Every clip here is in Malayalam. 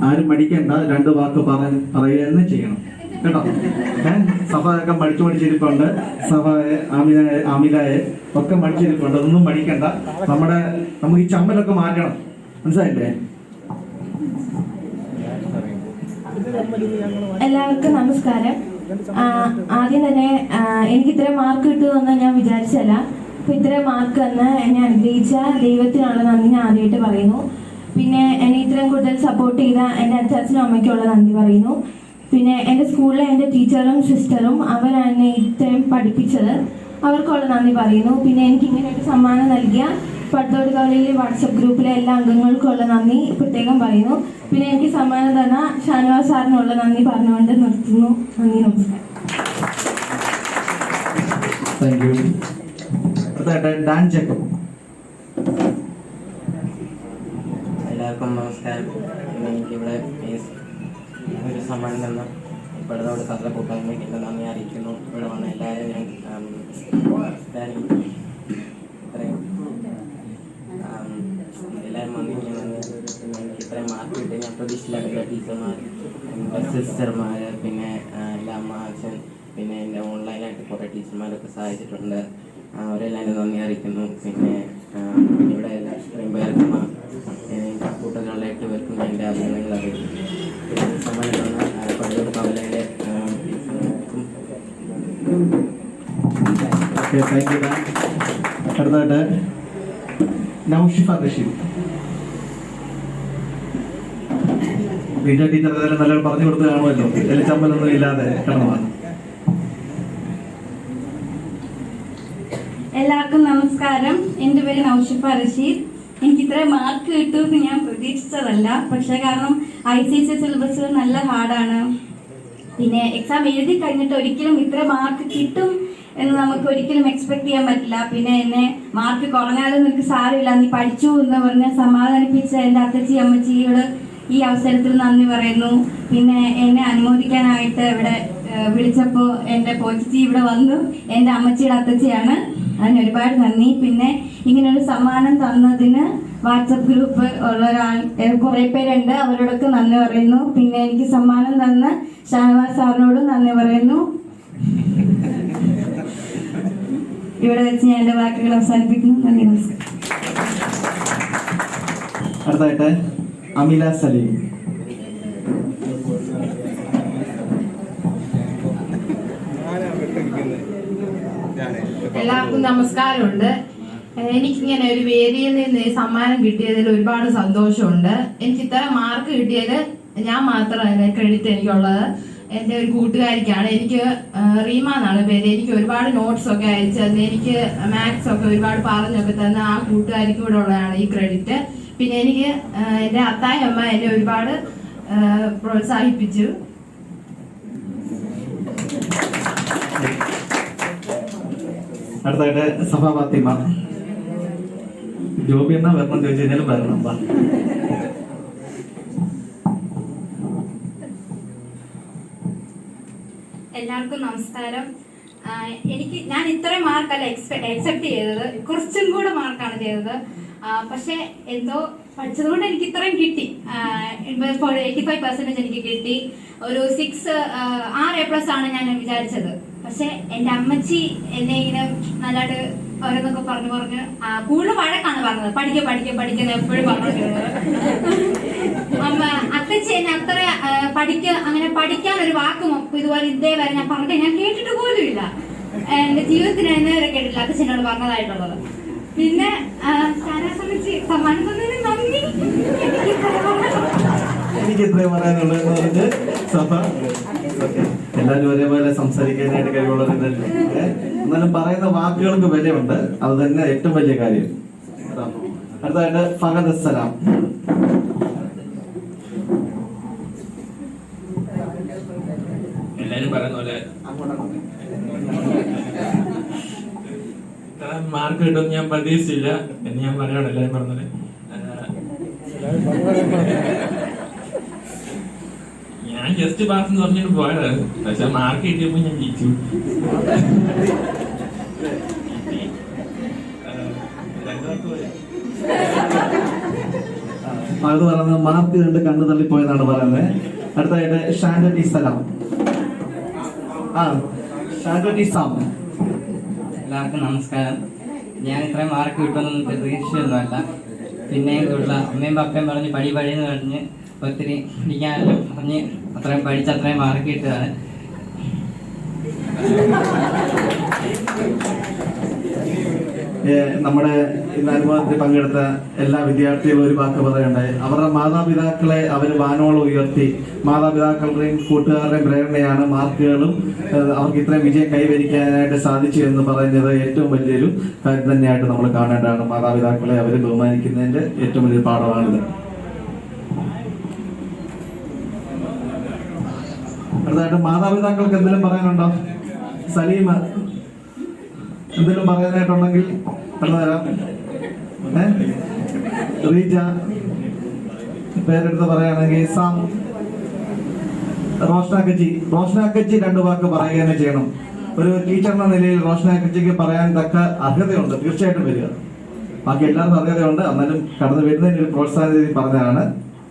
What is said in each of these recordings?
ആരും മടിക്കണ്ട, 2 വാക്ക് പറയുക തന്നെ ചെയ്യണം കേട്ടോ. സഫയൊക്കെ മടിച്ചിരിപ്പുണ്ട്, സഫയെ ആമിലായെ ഒക്കെ മടിച്ചിരിപ്പുണ്ട്. അതൊന്നും മടിക്കണ്ട. നമുക്ക് ഈ ചമ്മലൊക്കെ മാറ്റണം, മനസ്സിലായില്ലേ? എല്ലാവർക്കും നമസ്കാരം. ആദ്യം തന്നെ എനിക്ക് ഇത്രയും മാർക്ക് കിട്ടുമെന്ന് ഞാൻ വിചാരിച്ചല്ല. അപ്പൊ ഇത്രയും മാർക്ക് തന്ന് എന്നെ അനുഗ്രഹിച്ച ദൈവത്തിനുള്ള നന്ദി ഞാൻ ആദ്യമായിട്ട് പറയുന്നു. പിന്നെ എന്നെ ഇത്രയും കൂടുതൽ സപ്പോർട്ട് ചെയ്ത എൻ്റെ അച്ഛനും അമ്മയ്ക്കുള്ള നന്ദി പറയുന്നു. പിന്നെ എൻ്റെ സ്കൂളിലെ എൻ്റെ ടീച്ചറും സിസ്റ്ററും അവരാണ് എന്നെ ഇത്രയും പഠിപ്പിച്ചത്, അവർക്കുള്ള നന്ദി പറയുന്നു. പിന്നെ എനിക്ക് ഇങ്ങനെ ഒരു സമ്മാനം നൽകിയ പട്ടോട് കോളേജിലെ വാട്സപ്പ് ഗ്രൂപ്പിലെ എല്ലാ അംഗങ്ങൾക്കുള്ള നന്ദി പ്രത്യേകം പറയുന്നു. പിന്നെ എനിക്ക് സമ്മാനം തന്ന ഷാനവാസ് സാറിനുള്ള നന്ദി പറഞ്ഞുകൊണ്ട് നിർത്തുന്നു. നന്ദി, നമസ്കാരം. എല്ലാവർക്കും നമസ്കാരം. എനിക്കിവിടെ ഒരു സമ്മാനം തന്ന ഇപ്പോഴത്തോട് സകല കൂട്ടായ്മയ്ക്ക് എൻ്റെ നന്ദി അറിയിക്കുന്നു. ഇവിടെ വന്ന എല്ലാവരും ഞാൻ എല്ലാവരും വന്നിരിക്കുന്നത് എനിക്ക് ഇത്രയും മാർക്ക് കിട്ടി ഞാൻ പ്രതീക്ഷിച്ചില്ല. ടീച്ചർമാർ, എൻ്റെ സിസ്റ്റർമാർ, പിന്നെ എൻ്റെ അമ്മ, അച്ഛൻ, പിന്നെ എൻ്റെ ഓൺലൈനായിട്ട് കുറേ ടീച്ചർമാരൊക്കെ സഹായിച്ചിട്ടുണ്ട്. അവരെല്ലാം എൻ്റെ നന്ദി അറിയിക്കുന്നു. പിന്നെ ഇവിടെ എല്ലാ ഇത്രയും പേർക്കും കൂട്ടുകാരുടെ 8 പേർക്കും ഞാൻ എൻ്റെ അഭിനന്ദനങ്ങൾ അറിയിക്കുന്നു. സമ്മാനിക്കുന്ന പള്ളിയോട് കവലയുടെ അടുത്തായിട്ട് നൗഷിഫ റഷീദ്. വീട്ടിലെ ടീച്ചർ നല്ലോണം പറഞ്ഞു കൊടുത്ത് കാണുമല്ലോ, ചമ്മലൊന്നും ഇല്ലാതെ കിടന്നതാണ്. എല്ലാവർക്കും നമസ്കാരം. എൻ്റെ പേര് നൗഷിഫ റഷീദ്. എനിക്ക് ഇത്രയും മാർക്ക് കിട്ടുമെന്ന് ഞാൻ പ്രതീക്ഷിച്ചതല്ല. പക്ഷേ കാരണം ICSE സിലബസ് നല്ല ഹാർഡാണ്. പിന്നെ എക്സാം എഴുതി കഴിഞ്ഞിട്ട് ഒരിക്കലും ഇത്ര മാർക്ക് കിട്ടും എന്ന് നമുക്ക് ഒരിക്കലും എക്സ്പെക്ട് ചെയ്യാൻ പറ്റില്ല. പിന്നെ എന്നെ മാർക്ക് കുറഞ്ഞാലും നിനക്ക് സാരമില്ല, നീ പഠിച്ചു എന്ന് പറഞ്ഞ് സമാധാനിപ്പിച്ച എൻ്റെ അത്തച്ചി അമ്മച്ചിയോട് ഈ അവസരത്തിൽ നന്ദി പറയുന്നു. പിന്നെ എന്നെ അനുമോദിക്കാനായിട്ട് ഇവിടെ വിളിച്ചപ്പോൾ എൻ്റെ പോച്ചി ഇവിടെ വന്നു. എൻ്റെ അമ്മച്ചിയുടെ അത്തച്ചിയാണ്, അതിന് ഒരുപാട് നന്ദി. പിന്നെ ഇങ്ങനൊരു സമ്മാനം തന്നതിന് വാട്സപ്പ് ഗ്രൂപ്പ് ഉള്ള കുറേ പേരുണ്ട്, അവരോടൊക്കെ നന്ദി പറയുന്നു. പിന്നെ എനിക്ക് സമ്മാനം തന്ന ഷാനവാസ് സാറിനോടും നന്ദി പറയുന്നു. ഇവിടെ വെച്ച് ഞാൻ എൻ്റെ വാക്കുകൾ അവസാനിപ്പിക്കുന്നു. നന്ദി, നമസ്കാരം. അടുത്തായിട്ട് അമില സലീം. എല്ലാവർക്കും നമസ്കാരമുണ്ട്. എനിക്കിങ്ങനെ ഒരു വേദിയിൽ നിന്ന് സമ്മാനം കിട്ടിയതിൽ ഒരുപാട് സന്തോഷമുണ്ട്. എനിക്ക് ഇത്ര മാർക്ക് കിട്ടിയത് ഞാൻ മാത്രമല്ല ക്രെഡിറ്റ് എനിക്കുള്ളത് എൻ്റെ ഒരു കൂട്ടുകാരിക്കാണ്. എനിക്ക് റീമ എന്നാണ് പേര്. എനിക്ക് ഒരുപാട് നോട്ട്സ് ഒക്കെ അയച്ചു തന്ന്, എനിക്ക് മാത്സ് ഒക്കെ ഒരുപാട് പറഞ്ഞൊക്കെ തന്ന് ആ കൂട്ടുകാരിക്ക് കൂടെ ഉള്ളതാണ് ഈ ക്രെഡിറ്റ്. പിന്നെ എനിക്ക് എൻ്റെ അത്തായി അമ്മ എന്നെ ഒരുപാട് പ്രോത്സാഹിപ്പിച്ചു. അടുത്തായിട്ട് സഫ ഫാത്തിമ. ജോബി എന്നാ വരണം ചോദിച്ചു കഴിഞ്ഞാലും വരണം. എല്ലാവർക്കും നമസ്കാരം. ഞാൻ ഇത്രയും മാർക്കല്ല എക്സെപ്റ്റ് ചെയ്തത്, കുറച്ചും കൂടെ മാർക്കാണ് ചെയ്തത്. പക്ഷെ എന്തോ പഠിച്ചതുകൊണ്ട് എനിക്ക് ഇത്രയും കിട്ടി. 85% എനിക്ക് കിട്ടി. ഒരു 6 A+ ആണ് ഞാൻ വിചാരിച്ചത്. പക്ഷെ എൻ്റെ അമ്മച്ചി എന്നെ ഇങ്ങനെ നല്ലതായിട്ട് ഓരോന്നൊക്കെ പറഞ്ഞ് കൂടുതൽ വഴക്കാണ് പറഞ്ഞത്. പഠിക്കുന്ന എപ്പോഴും പറഞ്ഞിട്ടുള്ളത്. അമ്മ അത്തച്ചി എന്നെ അത്ര അങ്ങനെ പഠിക്കാൻ ഒരു വാക്കും ഇതുപോലെ ഇതേ വരെ ഞാൻ ഞാൻ കേട്ടിട്ട് പോലും ഇല്ല. എന്റെ ജീവിതത്തിൽ ഞാൻ നേരെ കേട്ടില്ല അത്തച്ഛനോട് പറഞ്ഞതായിട്ടുള്ളത്. പിന്നെ സമ്മാനം തന്നതിന് നന്ദി. എനിക്ക് ഇത്രയും പറയാനുള്ളത് സഭ എല്ലാവരും ഒരേപോലെ സംസാരിക്കാനായിട്ട് കഴിവുള്ളവരുണ്ടല്ലോ. എന്നാലും പറയുന്ന വാക്കുകൾക്ക് വിലയുണ്ട്, അത് തന്നെ ഏറ്റവും വലിയ കാര്യം. അടുത്തതായിട്ട് ഫഹദ് സലാം. എല്ലാരും പറയുന്ന പോലെ മാർക്ക് കിട്ടുമെന്ന് ഞാൻ പ്രതീക്ഷിച്ചില്ല എന്ന് ഞാൻ പറയണം. എല്ലാരും പറഞ്ഞത് ഞാൻ ജസ്റ്റ് പാസ് എന്ന് പറഞ്ഞിട്ട് പോയതാണ്. പക്ഷെ മാർക്ക് കിട്ടിയപ്പോ ഞാൻ ജയിച്ചു. അത് പറയുന്നത് മാർക്ക് കണ്ട് കണ്ണു തള്ളിപ്പോയെന്നാണ് പറയുന്നത്. അടുത്തായിട്ട് ഷാൻഡി സലാം. ഷാൻഡി സാം. എല്ലാവർക്കും നമസ്കാരം. ഞാൻ ഇത്രയും മാർക്ക് കിട്ടുമെന്നൊന്നും പ്രതീക്ഷിച്ചൊന്നുമല്ല. പിന്നെ ഉള്ള അമ്മയും പപ്പയും പറഞ്ഞ് പടിയെന്ന് പറഞ്ഞ് ഒത്തിരി പഠിക്കാനെല്ലാം പറഞ്ഞ് അത്രയും പഠിച്ച് അത്രയും മാർക്ക് കിട്ടുകയാണ്. നമ്മുടെ ഇന്ന് അനുഭവത്തിൽ പങ്കെടുത്ത എല്ലാ വിദ്യാർത്ഥികളും ഒരു വാക്ക് പറയണ്ടായി. അവരുടെ മാതാപിതാക്കളെ അവർ വാനോളം ഉയർത്തി. മാതാപിതാക്കളുടെയും കൂട്ടുകാരുടെയും പ്രേരണയാണ് മാർക്കുകളും അവർക്ക് ഇത്രയും വിജയം കൈവരിക്കാനായിട്ട് സാധിച്ചു എന്ന് പറയുന്നത് ഏറ്റവും വലിയൊരു കാര്യം തന്നെയായിട്ട് നമ്മൾ കാണേണ്ടതാണ്. മാതാപിതാക്കളെ അവർ ബഹുമാനിക്കുന്നതിന്റെ ഏറ്റവും വലിയ പാഠമാണിത്. അടുത്തായിട്ട് മാതാപിതാക്കൾക്ക് എന്തെങ്കിലും പറയാനുണ്ടോ? സലീമ എന്തെങ്കിലും പറയാനായിട്ടുണ്ടെങ്കിൽ തരാം. റീജ പേരെടുത്ത് പറയുകയാണെങ്കിൽ സാം. റോഷനാക്കച്ചി 2 വാക്ക് പറയുക തന്നെ ചെയ്യണം. ഒരു ടീച്ചർ എന്ന നിലയിൽ റോഷനാക്കച്ചിക്ക് പറയാൻ തക്ക അർഹതയുണ്ട്, തീർച്ചയായിട്ടും വരിക. ബാക്കി എല്ലാവർക്കും അർഹതയുണ്ട്, എന്നാലും കടന്നു വരുന്നതിന് ഒരു പ്രോത്സാഹന രീതി പറഞ്ഞതാണ്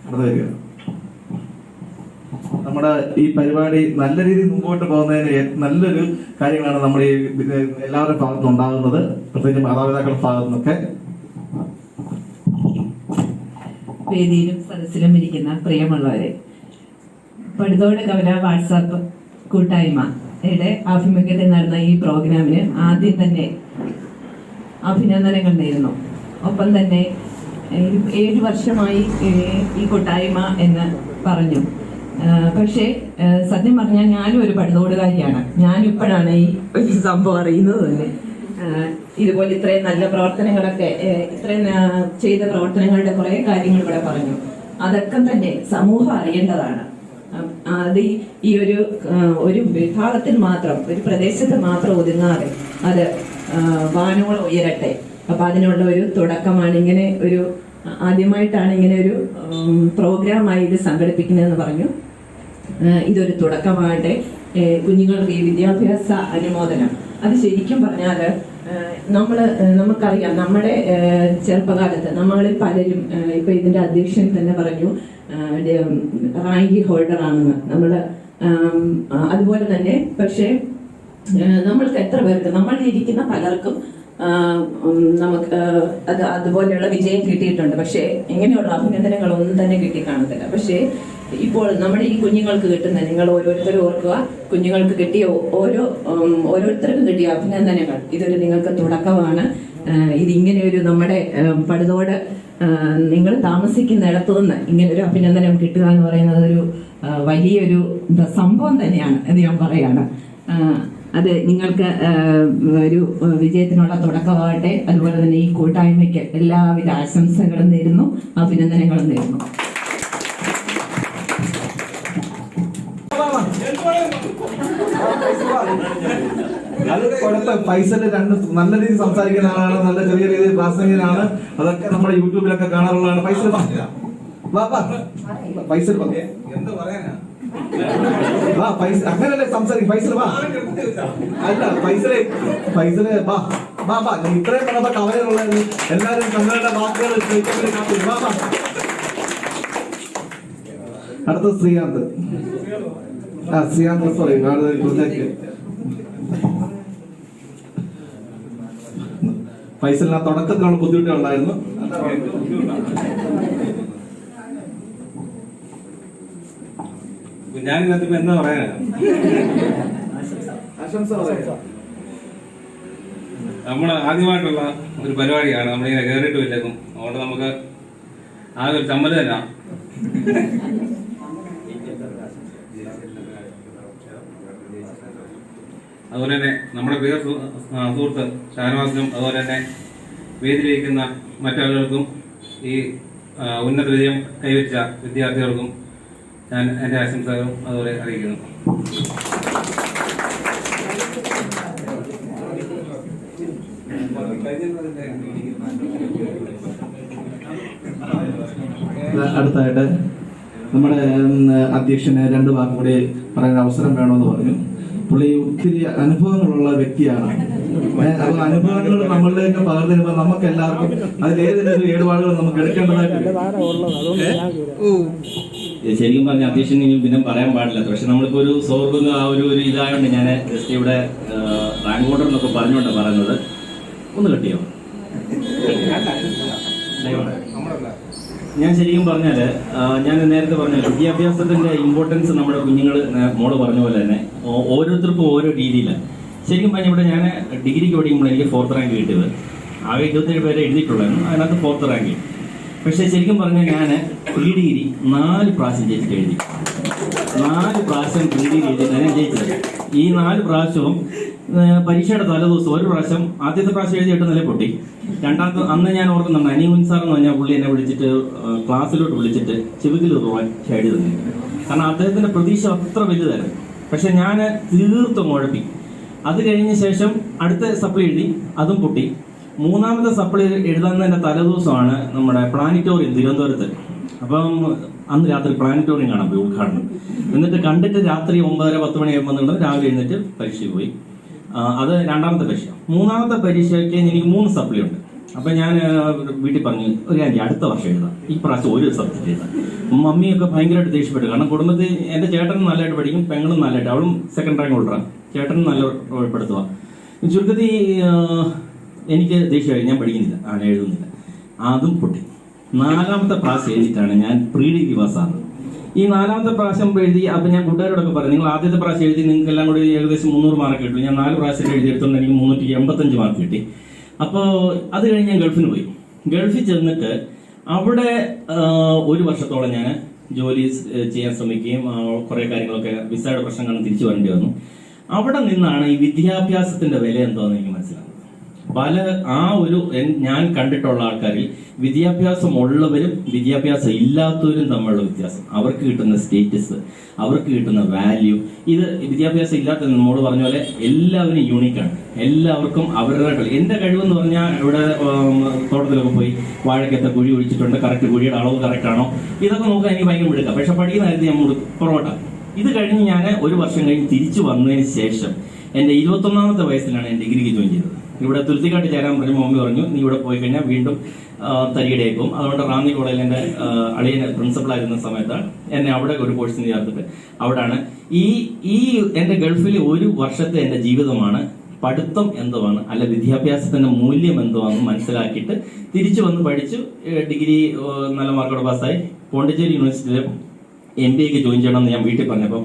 കടന്നു വരിക. നമ്മുടെ ഈ പരിപാടി നല്ല രീതിയിൽ മുമ്പോട്ട് പോകുന്നതിന് നല്ലൊരു കാര്യങ്ങളാണ് നമ്മുടെ ഈ എല്ലാവരുടെ ഭാഗത്തും ഉണ്ടാകുന്നത്, പ്രത്യേകിച്ച് മാതാപിതാക്കളുടെ ഭാഗത്തുനിന്നൊക്കെ. വേദിയിലും സദസ്സിലും ഇരിക്കുന്ന പ്രിയമുള്ളവരെ, പടുതോട് കവല വാട്സാപ്പ് കൂട്ടായ്മയുടെ ആഭിമുഖ്യത്തിൽ നടന്ന ഈ പ്രോഗ്രാമിന് ആദ്യം തന്നെ അഭിനന്ദനങ്ങൾ നേരുന്നു. ഒപ്പം തന്നെ 7 വർഷമായി ഈ കൂട്ടായ്മ എന്ന് പറഞ്ഞു. പക്ഷേ സത്യം പറഞ്ഞാൽ ഞാനും ഒരു പടുതോടുകാരിയാണ്. ഞാനും ഇപ്പോഴാണ് ഈ ഒരു സംഭവം അറിയുന്നത് തന്നെ. ഇതുപോലെ ഇത്രയും നല്ല പ്രവർത്തനങ്ങളൊക്കെ ഇത്രയും ചെയ്ത പ്രവർത്തനങ്ങളുടെ കുറെ കാര്യങ്ങൾ ഇവിടെ പറഞ്ഞു. അതൊക്കെ തന്നെ സമൂഹം അറിയേണ്ടതാണ്. അത് ഈ ഒരു വിഭാഗത്തിൽ മാത്രം, ഒരു പ്രദേശത്ത് മാത്രം ഒതുങ്ങാതെ അത് വാനോളം ഉയരട്ടെ. അപ്പൊ അതിനുള്ള ഒരു തുടക്കമാണ് ഇങ്ങനെ ഒരു, ആദ്യമായിട്ടാണ് ഇങ്ങനെ ഒരു പ്രോഗ്രാമായി ഇത് സംഘടിപ്പിക്കുന്നതെന്ന് പറഞ്ഞു. ഇതൊരു തുടക്കമാകട്ടെ. കുഞ്ഞുങ്ങൾക്ക് ഈ വിദ്യാഭ്യാസ അനുമോദനം അത് ശരിക്കും പറഞ്ഞാൽ നമുക്കറിയാം, നമ്മുടെ ചെറുപ്പകാലത്ത് നമ്മളിൽ പലരും ഇപ്പൊ ഇതിന്റെ അധ്യക്ഷൻ തന്നെ പറഞ്ഞു റാങ്ക് ഹോൾഡർ ആണെന്ന്. അതുപോലെ തന്നെ പക്ഷേ നമ്മൾക്ക് എത്ര പേർക്ക്, നമ്മളിൽ ഇരിക്കുന്ന പലർക്കും നമുക്ക് അതുപോലെയുള്ള വിജയം കിട്ടിയിട്ടുണ്ട്. പക്ഷേ ഇങ്ങനെയുള്ള അഭിനന്ദനങ്ങളൊന്നും തന്നെ കിട്ടിക്കാണത്തില്ല. പക്ഷേ ഇപ്പോൾ നമ്മുടെ ഈ കുഞ്ഞുങ്ങൾക്ക് കിട്ടുന്ന, നിങ്ങൾ ഓരോരുത്തരും ഓർക്കുക, കുഞ്ഞുങ്ങൾക്ക് കിട്ടിയ ഓരോരുത്തർക്കും കിട്ടിയ അഭിനന്ദനങ്ങൾ ഇതൊരു നിങ്ങൾക്ക് തുടക്കമാണ്. ഇതിങ്ങനെ ഒരു നമ്മുടെ പടുതോട് നിങ്ങൾ താമസിക്കുന്ന ഇടത്തു നിന്ന് ഇങ്ങനൊരു അഭിനന്ദനം കിട്ടുക എന്ന് പറയുന്നത് ഒരു വലിയൊരു സംഭവം തന്നെയാണ് എന്ന് ഞാൻ പറയാണ്. അത് നിങ്ങൾക്ക് ഒരു വിജയത്തിനുള്ള തുടക്കമാകട്ടെ. അതുപോലെ തന്നെ ഈ കൂട്ടായ്മയ്ക്ക് എല്ലാവിധ ആശംസകളും നേരുന്നു, അഭിനന്ദനങ്ങളും നേരുന്നു. ഫൈസല് 2 നല്ല രീതിയിൽ സംസാരിക്കുന്ന ആളാണ്, നല്ല ചെറിയ രീതിയിൽ പ്രാസംഗികനാണ്. അതൊക്കെ നമ്മുടെ യൂട്യൂബിലൊക്കെ കാണാറുള്ളതാണ്. ഫൈസൽ ഫൈസൽ അങ്ങനല്ലേ സംസാരിക്കും. ഫൈസൽ വാ. അല്ല ഫൈസല് വാ. ഇത്രയും പറഞ്ഞപ്പോ കവലയുള്ളായിരുന്നു. എല്ലാരും തങ്ങളുടെ വാക്കുകൾ വാ. അടുത്ത ശ്രീകാന്ത്. സോറി ഫൈസലിന് ആ തുടക്കത്തിലുള്ള ബുദ്ധിമുട്ടുകളുണ്ടായിരുന്നു. ഞാനിതിനകത്ത് എന്താ പറയാനാ, ആശംസ പറയാം. നമ്മൾ ആദ്യമായിട്ടുള്ള ഒരു പരിപാടിയാണ്, നമ്മളിങ്ങനെ കയറിയിട്ട് ഇല്ലേക്കും. അതുകൊണ്ട് നമുക്ക് ആകെ ഒരു ചമ്മല് തന്നെ. അതുപോലെ തന്നെ നമ്മുടെ പ്രിയ സുഹൃത്ത് ഷാനവാസിനും അതുപോലെ തന്നെ വേദിയിലിരിക്കുന്ന മറ്റാളുകൾക്കും ഈ ഉന്നത വിജയം കൈവരിച്ച വിദ്യാർത്ഥികൾക്കും ഞാൻ എൻ്റെ ആശംസകളും അതുപോലെ അറിയിക്കുന്നു. അടുത്തായിട്ട് നമ്മുടെ അധ്യക്ഷന് 2 വാക്ക് കൂടി പറയാൻ അവസരം വേണമെന്ന് പറഞ്ഞു. പുള്ളി ഒത്തിരി അനുഭവങ്ങളുള്ള വ്യക്തിയാണ്. അപ്പൊ അനുഭവങ്ങൾ നമ്മളിലേക്ക് പകർന്നിരുമ്പോൾ നമുക്ക് എല്ലാവർക്കും അതിലേതെങ്കിലും ഒരു ഏടുപാടുകൾ നമുക്ക് എടുക്കേണ്ടതായിട്ട്. ശരിക്കും പറഞ്ഞ അധ്യക്ഷൻ ഇനി പിന്നെ പറയാൻ പാടില്ല. പക്ഷെ നമ്മളിപ്പോ ഒരു സൗഹൃദം ആ ഒരു ഇതായോണ്ട് ഞാൻ ജസ്റ്റ് ഇവിടെ റാങ്ക് ഓർഡർ എന്നൊക്കെ പറഞ്ഞുകൊണ്ട് പറയുന്നത് ഒന്ന് കെട്ടിയോ. ഞാൻ ശരിക്കും പറഞ്ഞാല് ഞാൻ നേരത്തെ പറഞ്ഞ വിദ്യാഭ്യാസത്തിന്റെ ഇമ്പോർട്ടൻസ് നമ്മുടെ കുഞ്ഞുങ്ങൾ മോള് പറഞ്ഞ പോലെ തന്നെ ഓരോരുത്തർക്കും ഓരോ രീതിയിലാണ്. ശരിക്കും പറഞ്ഞാൽ ഇവിടെ ഞാൻ ഡിഗ്രിക്ക് പഠിക്കുമ്പോൾ എനിക്ക് 4th റാങ്ക് കിട്ടിയത്. ആകെ 27 പേരെ എഴുതിയിട്ടുള്ളായിരുന്നു, അതിനകത്ത് 4th റാങ്ക്. പക്ഷെ ശരിക്കും പറഞ്ഞാൽ ഞാൻ പ്രീ ഡിഗ്രി 4 പ്രാവശ്യം ജയിച്ചിട്ട് എഴുതി. 4 പ്രാവശ്യം പ്രീ ഡിഗ്രി എഴുതിയിട്ടാണ് ഞാൻ ജയിച്ചത്. ഈ 4 പ്രാവശ്യവും പരീക്ഷയുടെ തലേദിവസം ഒരു പ്രാവശ്യം ആദ്യത്തെ പ്രാവശ്യം എഴുതി 8 നില പൊട്ടി. രണ്ടാമത്തെ അന്ന് ഞാൻ ഓർക്കുന്നുണ്ട്, അനി മുൻസാർ എന്ന് പറഞ്ഞാൽ പുള്ളി എന്നെ വിളിച്ചിട്ട് ക്ലാസ്സിലോട്ട് വിളിച്ചിട്ട് ചെവിക്കിൽ ഷൈഡ് തന്നെ. കാരണം അദ്ദേഹത്തിന്റെ പ്രതീക്ഷ അത്ര വലുതായിരുന്നു. പക്ഷെ ഞാൻ തീർത്തും ഉഴപ്പി. അത് കഴിഞ്ഞ ശേഷം അടുത്ത സപ്ലി എഴുതി, അതും പൊട്ടി. 3ാമത്തെ സപ്ലി എഴുതാന്നതിന്റെ തലേദിവസമാണ് നമ്മുടെ പ്ലാനിറ്റോറിയം തിരുവനന്തപുരത്ത്. അപ്പം അന്ന് രാത്രി പ്ലാനിറ്റോറിയം കാണാൻ പോയി, ഉദ്ഘാടനം. എന്നിട്ട് കണ്ടിട്ട് രാത്രി 9:30-10 മണിയാകുമ്പോൾ രാവിലെ എഴുന്നേറ്റ് പരീക്ഷ പോയി. അത് 2ാമത്തെ പരീക്ഷ. 3ാമത്തെ പരീക്ഷയ്ക്ക് എനിക്ക് 3 സപ്ലി ഉണ്ട്. അപ്പൊ ഞാൻ വീട്ടിൽ പറഞ്ഞു, ഒരു കാര്യം അടുത്ത വർഷം എഴുതാം, ഈ പ്രാവശ്യം ഒരു സബ്ജക്റ്റ് എഴുതാം. മമ്മിയൊക്കെ ഭയങ്കരമായിട്ട് ദേഷ്യപ്പെട്ടു. കാരണം കുടുംബത്തിൽ എന്റെ ചേട്ടനും നല്ലതായിട്ട് പഠിക്കും, പെങ്ങളും നല്ലതായിട്ട്, അവളും 2nd റാങ്ക് ഹോൾഡറാണ്, ചേട്ടനും നല്ല ഉൾപ്പെടുത്തുക. ചുരുക്കത്തിൽ എനിക്ക് ദേഷ്യമായി, ഞാൻ പഠിക്കുന്നില്ല, എഴുതുന്നില്ല. അതും പൊട്ടി. 4ാമത്തെ പ്രാവശ്യം എഴുതിയിട്ടാണ് ഞാൻ പ്രീ ഡിഗ്രി പാസ്സാകുന്നത്. ഈ 4ാമത്തെ പ്രാവശ്യം എഴുതി. അപ്പൊ ഞാൻ കൂട്ടുകാരോടൊക്കെ പറഞ്ഞു, നിങ്ങൾ ആദ്യത്തെ പ്രാവശ്യം എഴുതി നിങ്ങൾക്ക് എല്ലാം കൂടി ഏകദേശം 300 മാർക്ക് കിട്ടും. ഞാൻ 4 പ്രാവശ്യം എഴുതിയെടുത്തോണ്ട് എനിക്ക് 385 മാർക്ക് കിട്ടി. അപ്പോൾ അത് കഴിഞ്ഞ് ഞാൻ ഗൾഫിന് പോയി. ഗൾഫിൽ ചെന്നിട്ട് അവിടെ 1 വർഷത്തോളം ഞാൻ ജോലി ചെയ്യാൻ ശ്രമിക്കുകയും കുറെ കാര്യങ്ങളൊക്കെ വിസയുടെ പ്രശ്നം കാരണം തിരിച്ചു വരേണ്ടി വന്നു. അവിടെ നിന്നാണ് ഈ വിദ്യാഭ്യാസത്തിന്റെ വില എന്താണെന്ന് എനിക്ക് മനസ്സിലാകുന്നത്. ഞാൻ കണ്ടിട്ടുള്ള ആൾക്കാരിൽ വിദ്യാഭ്യാസം ഉള്ളവരും വിദ്യാഭ്യാസം ഇല്ലാത്തവരും തമ്മിലുള്ള വ്യത്യാസം, അവർക്ക് കിട്ടുന്ന സ്റ്റേറ്റസ്, അവർക്ക് കിട്ടുന്ന വാല്യൂ. ഇത് വിദ്യാഭ്യാസം ഇല്ലാത്ത നമ്മോട് പറഞ്ഞ പോലെ എല്ലാവരും യൂണിക്കാണ്. എല്ലാവർക്കും അവരുടേതായിട്ടുള്ള എന്റെ കഴിവെന്ന് പറഞ്ഞാൽ ഇവിടെ തോട്ടത്തിലൊക്കെ പോയി വാഴക്കത്തെ കുഴി ഒഴിച്ചിട്ടുണ്ട്, കറക്റ്റ് കുഴിയുടെ അളവ് കറക്റ്റ് ആണോ, ഇതൊക്കെ നോക്കാൻ എനിക്ക് ഭയങ്കര എടുക്കാം. പക്ഷെ പഠിക്കുന്ന കാര്യത്തിൽ നമ്മൾ പുറകോട്ടാണ്. ഇത് കഴിഞ്ഞ് ഞാൻ 1 വർഷം കഴിഞ്ഞ് തിരിച്ചു വന്നതിന് ശേഷം എന്റെ 21ാമത്തെ വയസ്സിലാണ് ഞാൻ ഡിഗ്രിക്ക് ജോയിൻ ചെയ്തത്. ഇവിടെ തുരുത്തിക്കാട്ട് ചേരാൻ പറഞ്ഞു. മമ്മി പറഞ്ഞു, നീ ഇവിടെ പോയി കഴിഞ്ഞാൽ വീണ്ടും തരികിടയാക്കും. അതുകൊണ്ട് റാന്നി കോളേജിൽ എൻ്റെ അളിയൻ പ്രിൻസിപ്പളായിരുന്ന സമയത്താണ് എന്നെ അവിടെ ഒരു കോഴ്സിന് ചേർത്തിട്ട് അവിടെയാണ് ഈ എൻ്റെ ഗൾഫിൽ 1 വർഷത്തെ എൻ്റെ ജീവിതമാണ് പഠിത്തം എന്തുവാണ്, അല്ല വിദ്യാഭ്യാസത്തിന്റെ മൂല്യം എന്തുവാണെന്ന് മനസ്സിലാക്കിയിട്ട് തിരിച്ചു വന്ന് പഠിച്ചു. ഡിഗ്രി നല്ല മാർക്കോടെ പാസ്സായി. പോണ്ടിച്ചേരി യൂണിവേഴ്സിറ്റിയിൽ MBA ജോയിൻ ചെയ്യണമെന്ന് ഞാൻ വീട്ടിൽ പറഞ്ഞപ്പോൾ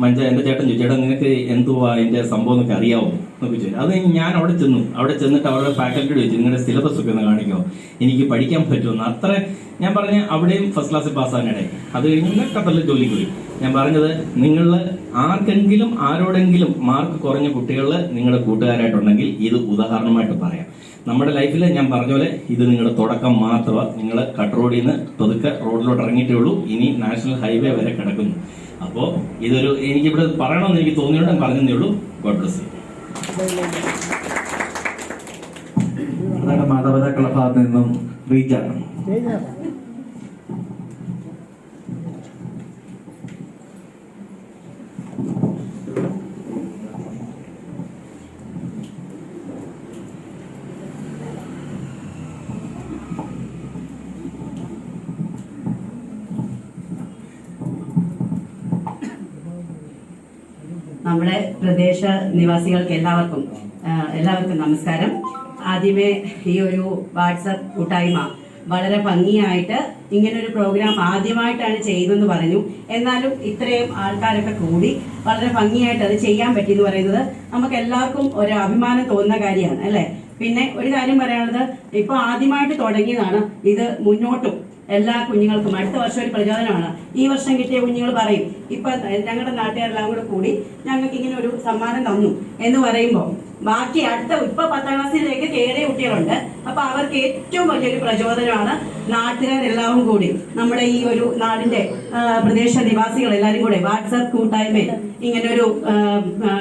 എന്റെ ചേട്ടൻ ചോദിച്ചു, ചേട്ടാ നിനക്ക് എന്തുവാ അതിന്റെ സംഭവം എന്നൊക്കെ അറിയാവോ എന്നൊക്കെ ചോദിച്ചു. അത് ഞാൻ അവിടെ ചെന്നിട്ട് അവരുടെ ഫാക്കൽറ്റിയോട് ചോദിച്ചു, നിങ്ങളുടെ സിലബസ് ഒക്കെ ഒന്ന് കാണിക്കോ, എനിക്ക് പഠിക്കാൻ പറ്റുമെന്ന്. അത്ര ഞാൻ പറഞ്ഞ അവിടെയും ഫസ്റ്റ് ക്ലാസ്സിൽ പാസ്സാകാനിടയായി. അത് കഴിഞ്ഞ് ഖത്തറിൽ ജോലിക്ക് പോയി. ഞാൻ പറഞ്ഞത്, നിങ്ങൾ ആർക്കെങ്കിലും ആരോടെങ്കിലും മാർക്ക് കുറഞ്ഞ കുട്ടികൾ നിങ്ങളുടെ കൂട്ടുകാരായിട്ടുണ്ടെങ്കിൽ ഇത് ഉദാഹരണമായിട്ട് പറയാം. നമ്മുടെ ലൈഫിൽ ഞാൻ പറഞ്ഞ പോലെ ഇത് നിങ്ങളുടെ തുടക്കം മാത്രമാണ്. നിങ്ങൾ കട്ട് റോഡിൽ നിന്ന് പതുക്കെ റോഡിലോട്ട് ഇറങ്ങിയിട്ടേ ഉള്ളൂ. ഇനി നാഷണൽ ഹൈവേ വരെ കിടക്കുന്നു. അപ്പോൾ ഇതൊരു എനിക്കിവിടെ പറയണമെന്ന് എനിക്ക് തോന്നിയോണ്ട് ഞാൻ പറഞ്ഞതേ ഉള്ളൂ. God bless you. അതാണ് മാതാപിതാക്കളുടെ ഭാഗത്ത് നിന്നും റീച്ചാണ്. നമ്മുടെ പ്രദേശ നിവാസികൾക്ക് എല്ലാവർക്കും നമസ്കാരം. ആദ്യമേ ഈ ഒരു വാട്സപ്പ് കൂട്ടായ്മ വളരെ ഭംഗിയായിട്ട് ഇങ്ങനൊരു പ്രോഗ്രാം ആദ്യമായിട്ടാണ് ചെയ്യുന്നതെന്ന് പറഞ്ഞു. എന്നാലും ഇത്രയും ആൾക്കാരൊക്കെ കൂടി വളരെ ഭംഗിയായിട്ട് അത് ചെയ്യാൻ പറ്റിയെന്ന് പറയുന്നത് നമുക്ക് എല്ലാവർക്കും ഒരു അഭിമാനം തോന്നുന്ന കാര്യമാണ്, അല്ലേ? പിന്നെ ഒരു കാര്യം പറയാനുള്ളത്, ഇപ്പൊ ആദ്യമായിട്ട് തുടങ്ങിയതാണ് ഇത്. മുന്നോട്ടും എല്ലാ കുഞ്ഞുങ്ങൾക്കും അടുത്ത വർഷം ഒരു പ്രചോദനമാണ്. ഈ വർഷം കിട്ടിയ കുഞ്ഞുങ്ങൾ പറയും, ഇപ്പൊ ഞങ്ങളുടെ നാട്ടുകാരെല്ലാം കൂടി ഞങ്ങൾക്ക് ഇങ്ങനെ ഒരു സമ്മാനം തന്നു എന്ന് പറയുമ്പോൾ ബാക്കി ഇപ്പൊ 10ാം ക്ലാസ്സിലേക്ക് കയറിയ കുട്ടികളുണ്ട്. അപ്പൊ അവർക്ക് ഏറ്റവും വലിയൊരു പ്രചോദനമാണ് നാട്ടുകാരെല്ലാവരും കൂടി നമ്മുടെ ഈ ഒരു നാടിന്റെ പ്രദേശ നിവാസികൾ എല്ലാവരും കൂടെ വാട്സാപ്പ് കൂട്ടായ്മയിൽ ഇങ്ങനെ ഒരു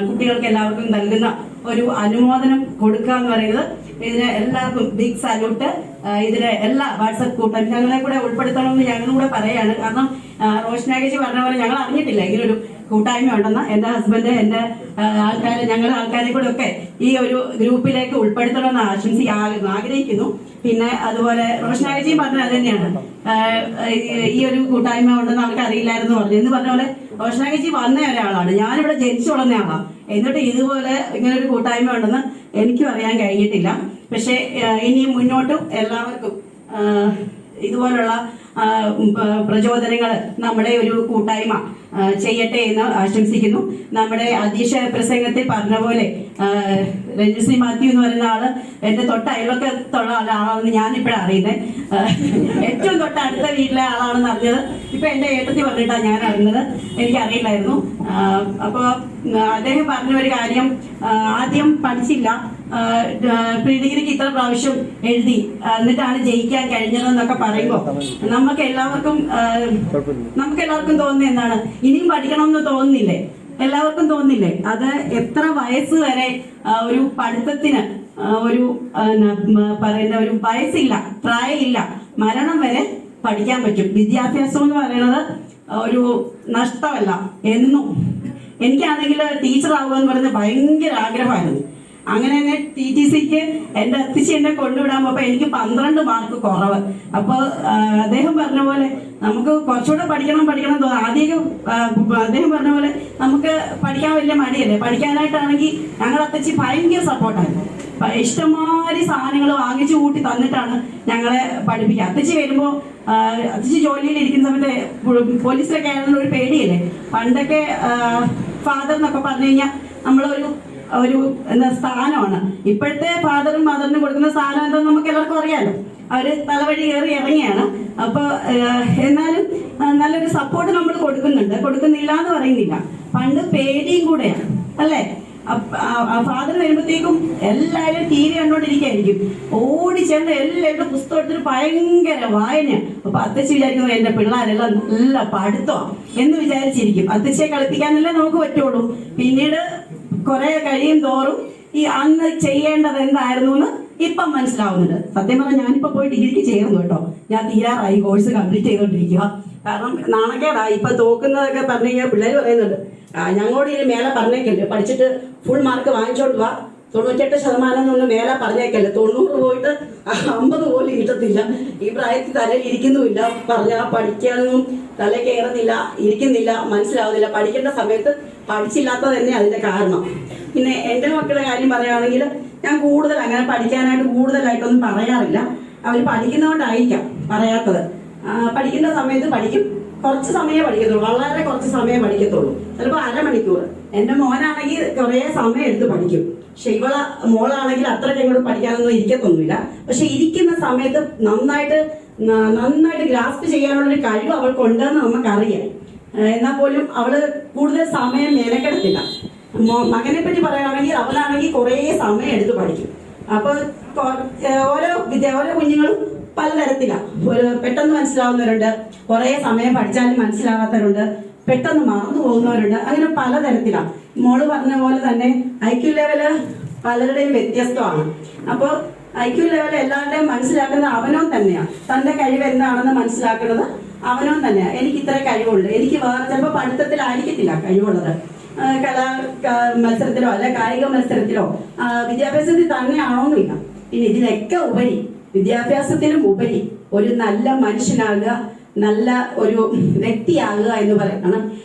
കുട്ടികൾക്ക് എല്ലാവർക്കും നൽകുന്ന ഒരു അനുമോദനം കൊടുക്കുക എന്ന് പറയുന്നത്, ഇതിന് എല്ലാവർക്കും ബിഗ് സല്യൂട്ട്. ഇതിന് എല്ലാ വാട്സപ്പ് ഞങ്ങളെ കൂടെ ഉൾപ്പെടുത്തണമെന്ന് ഞങ്ങളും കൂടെ പറയാണ്. കാരണം റോഷനാഗേജി പറഞ്ഞ പോലെ ഞങ്ങൾ അറിഞ്ഞിട്ടില്ല ഇങ്ങനൊരു കൂട്ടായ്മ ഉണ്ടെന്ന് എൻ്റെ ഹസ്ബൻഡ് എൻ്റെ ആൾക്കാരെ ഞങ്ങളുടെ ആൾക്കാരെ കൂടെ ഒക്കെ ഈ ഒരു ഗ്രൂപ്പിലേക്ക് ഉൾപ്പെടുത്തണമെന്ന് ആഗ്രഹിക്കുന്നു. പിന്നെ അതുപോലെ റോഷനാജിയും പറഞ്ഞത് അത് തന്നെയാണ്, ഈ ഒരു കൂട്ടായ്മ ഉണ്ടെന്ന് അവർക്ക് അറിയില്ലായിരുന്നു പറഞ്ഞു എന്ന് പറഞ്ഞ പോലെ റോഷനാജി വന്ന ഒരാളാണ്, ഞാനിവിടെ ജനിച്ചു വളർന്ന ആളാണ്. എന്നിട്ട് ഇതുപോലെ ഇങ്ങനെ ഒരു കൂട്ടായ്മ ഉണ്ടെന്ന് എനിക്കും അറിയാൻ കഴിഞ്ഞിട്ടില്ല. പക്ഷേ ഇനി മുന്നോട്ടും എല്ലാവർക്കും ഇതുപോലുള്ള പ്രചോദനങ്ങൾ നമ്മുടെ ഒരു കൂട്ടായ്മ ചെയ്യട്ടെ എന്ന് ആശംസിക്കുന്നു. നമ്മുടെ അധ്യക്ഷ പ്രസംഗത്തിൽ പറഞ്ഞ പോലെ രഞ്ജിശ്രീ മാത്യു എന്ന് പറയുന്ന ആള് എന്റെ തൊട്ട് അയൽവക്കത്തുള്ള ആളാണെന്ന് ഞാനിപ്പോഴാണ് അറിയുന്നത്. ഏറ്റവും തൊട്ട് അടുത്ത വീട്ടിലെ ആളാണെന്ന് അറിഞ്ഞത് ഇപ്പൊ എന്റെ ഏട്ടത്തി പറഞ്ഞിട്ടാണ് ഞാൻ അറിയുന്നത്, എനിക്കറിയില്ലായിരുന്നു. അപ്പോൾ അദ്ദേഹം പറഞ്ഞ ഒരു കാര്യം, ആദ്യം പഠിച്ചില്ല, പ്രീ ഡിഗ്രിക്ക് ഇത്ര പ്രാവശ്യം എഴുതി എന്നിട്ടാണ് ജയിക്കാൻ കഴിഞ്ഞതെന്നൊക്കെ പറയുമ്പോൾ നമുക്ക് എല്ലാവർക്കും തോന്നുന്നത് എന്താണ്, ഇനിയും പഠിക്കണമെന്ന് തോന്നുന്നില്ലേ? എല്ലാവർക്കും തോന്നുന്നില്ലേ? അത് എത്ര വയസ്സ് വരെ ഒരു പഠിത്തത്തിന് ഒരു പറയുന്ന ഒരു വയസ്സില്ല, പ്രായമില്ല, മരണം വരെ പഠിക്കാൻ പറ്റും. വിദ്യാഭ്യാസം എന്ന് പറയുന്നത് ഒരു നഷ്ടമല്ല എന്നും. എനിക്കാണെങ്കിൽ ടീച്ചർ ആവുക എന്ന് പറയുന്നത് ഭയങ്കര ആഗ്രഹമായിരുന്നു. അങ്ങനെ തന്നെ TTCക്ക് എൻ്റെ അത്തിച്ചി എന്നെ കൊണ്ടുവിടാൻ പോയപ്പോൾ എനിക്ക് 12 മാർക്ക് കുറവ്. അപ്പോൾ അദ്ദേഹം പറഞ്ഞ പോലെ നമുക്ക് കുറച്ചുകൂടെ പഠിക്കണം തോന്നും. ആദ്യം അദ്ദേഹം പറഞ്ഞ പോലെ നമുക്ക് പഠിക്കാൻ വലിയ മടിയല്ലേ, പഠിക്കാനായിട്ടാണെങ്കിൽ ഞങ്ങളുടെ അത്തച്ചി ഭയങ്കര സപ്പോർട്ടായിരുന്നു. ഇഷ്ടംമാതിരി സാധനങ്ങൾ വാങ്ങിച്ചു കൂട്ടി തന്നിട്ടാണ് ഞങ്ങളെ പഠിപ്പിക്കുക. അത്തച്ചി വരുമ്പോൾ അത്തച്ചി ജോലിയിൽ ഇരിക്കുന്ന സമയത്ത് പോലീസിലൊക്കെ ആയിരുന്നു ഒരു പേടിയല്ലേ. പണ്ടൊക്കെ ഫാദർ എന്നൊക്കെ പറഞ്ഞു കഴിഞ്ഞാൽ നമ്മളൊരു എന്താ സ്ഥാനമാണ്. ഇപ്പോഴത്തെ ഫാദറും മദറിനും കൊടുക്കുന്ന സ്ഥാനം എന്താണെന്ന് നമുക്ക് എല്ലാവർക്കും അറിയാലോ. അവര് തലവഴി കയറി ഇറങ്ങിയാണ്. അപ്പോൾ എന്നാലും നല്ലൊരു സപ്പോർട്ട് നമ്മൾ കൊടുക്കുന്നില്ല എന്ന് പറയുന്നില്ല. പണ്ട് പേടിയും കൂടെയാണ് അല്ലേ. ഫാദർ വരുമ്പോഴത്തേക്കും എല്ലാവരും TV കണ്ടോണ്ടിരിക്കുകയായിരിക്കും. ഓടിച്ചേർന്ന് എല്ലാവരുടെ പുസ്തകം എടുത്തിട്ട് ഭയങ്കര വായന. അപ്പൊ അത്തച്ചി വിചാരിക്കുന്നത് എന്റെ പിള്ളേരെല്ലാം നല്ല പഠിത്തമാണ് എന്ന് വിചാരിച്ചിരിക്കും. അത്തച്ചിയെ കളിപ്പിക്കാനല്ലേ നമുക്ക് പറ്റുള്ളൂ. പിന്നീട് കുറെ കഴിയും തോറും ഈ അന്ന് ചെയ്യേണ്ടത് എന്തായിരുന്നു എന്ന് ഇപ്പം മനസ്സിലാവുന്നുണ്ട്. സത്യം പറഞ്ഞാൽ ഞാനിപ്പോ പോയി ഡിഗ്രിക്ക് ചേർന്നു കേട്ടോ. ഞാൻ തീരാറായി, കോഴ്സ് കംപ്ലീറ്റ് ചെയ്തോണ്ടിരിക്കുക. കാരണം നാണക്കേടായി. ഇപ്പൊ തോക്കുന്നതൊക്കെ പറഞ്ഞു കഴിഞ്ഞാൽ പിള്ളേർ പറയുന്നുണ്ട്, ഞങ്ങളോട് ഇനി മേലെ പറഞ്ഞേക്കല്ലേ, പഠിച്ചിട്ട് ഫുൾ മാർക്ക് വാങ്ങിച്ചോണ്ട് വാ, 98% എന്നൊന്നും മേലെ പറഞ്ഞേക്കല്ലേ, 90 പോയിട്ട് 50 പോലും കിട്ടത്തില്ല. ഈ പ്രായത്തിൽ തലയിൽ ഇരിക്കുന്നുമില്ല, പറഞ്ഞാൽ പഠിക്കാനൊന്നും തല കയറുന്നില്ല, ഇരിക്കുന്നില്ല, മനസ്സിലാവുന്നില്ല. പഠിക്കേണ്ട സമയത്ത് പഠിച്ചില്ലാത്തത് തന്നെ അതിന്റെ കാരണം. പിന്നെ എൻ്റെ മക്കളുടെ കാര്യം പറയുകയാണെങ്കിൽ ഞാൻ കൂടുതൽ അങ്ങനെ പഠിക്കാനായിട്ട് കൂടുതലായിട്ടൊന്നും പറയാറില്ല. അവർ പഠിക്കുന്നതുകൊണ്ടായിരിക്കാം പറയാത്തത്. പഠിക്കുന്ന സമയത്ത് പഠിക്കും, കുറച്ച് സമയമേ പഠിക്കത്തുള്ളൂ, വളരെ കുറച്ച് സമയമേ പഠിക്കത്തുള്ളൂ, ചിലപ്പോൾ അരമണിക്കൂർ. എൻ്റെ മോനാണെങ്കിൽ കുറേ സമയം എടുത്ത് പഠിക്കും. പക്ഷെ മോളാണെങ്കിൽ അത്രയ്ക്ക് അങ്ങോട്ട് പഠിക്കാനൊന്നും ഇരിക്കത്തൊന്നുമില്ല. പക്ഷെ ഇരിക്കുന്ന സമയത്ത് നന്നായിട്ട് ഗ്രാസ്പ് ചെയ്യാനുള്ളൊരു കഴിവ് അവൾക്കുണ്ടെന്ന് നമുക്കറിയാം. എന്നാൽ പോലും അവള് കൂടുതൽ സമയം മെനക്കെടുത്തില്ല. മകനെ പറ്റി പറയുകയാണെങ്കിൽ അവനാണെങ്കിൽ കുറേ സമയം എടുത്ത് പഠിക്കും. അപ്പോൾ ഓരോ കുഞ്ഞുങ്ങളും പലതരത്തിലാണ്. പെട്ടെന്ന് മനസ്സിലാവുന്നവരുണ്ട്, കുറേ സമയം പഠിച്ചാലും മനസ്സിലാവാത്തവരുണ്ട്, പെട്ടെന്ന് മറന്നു പോകുന്നവരുണ്ട്. അങ്ങനെ പലതരത്തിലാണ്. മോള് പറഞ്ഞ പോലെ തന്നെ IQ ലെവല് പലരുടെയും വ്യത്യസ്തമാണ്. അപ്പോൾ IQ ലെവൽ എല്ലാവരുടെയും മനസ്സിലാക്കുന്നത് അവനോ തന്നെയാണ്. തൻ്റെ കഴിവ് എന്താണെന്ന് മനസ്സിലാക്കുന്നത് അവനോ തന്നെയാണ്. എനിക്ക് ഇത്ര കഴിവുണ്ട്, എനിക്ക് വേറെ ചിലപ്പോൾ പഠിത്തത്തിലായിരിക്കത്തില്ല കഴിവുള്ളത്, മത്സരത്തിലോ അല്ലെ കായിക മത്സരത്തിലോ വിദ്യാഭ്യാസത്തിൽ തന്നെയാണോന്നില്ല. പിന്നെ ഇതിനൊക്കെ ഉപരി, വിദ്യാഭ്യാസത്തിനും ഉപരി ഒരു നല്ല മനുഷ്യനാകുക, നല്ല ഒരു വ്യക്തിയാകുക എന്ന് പറയുന്നതാണ്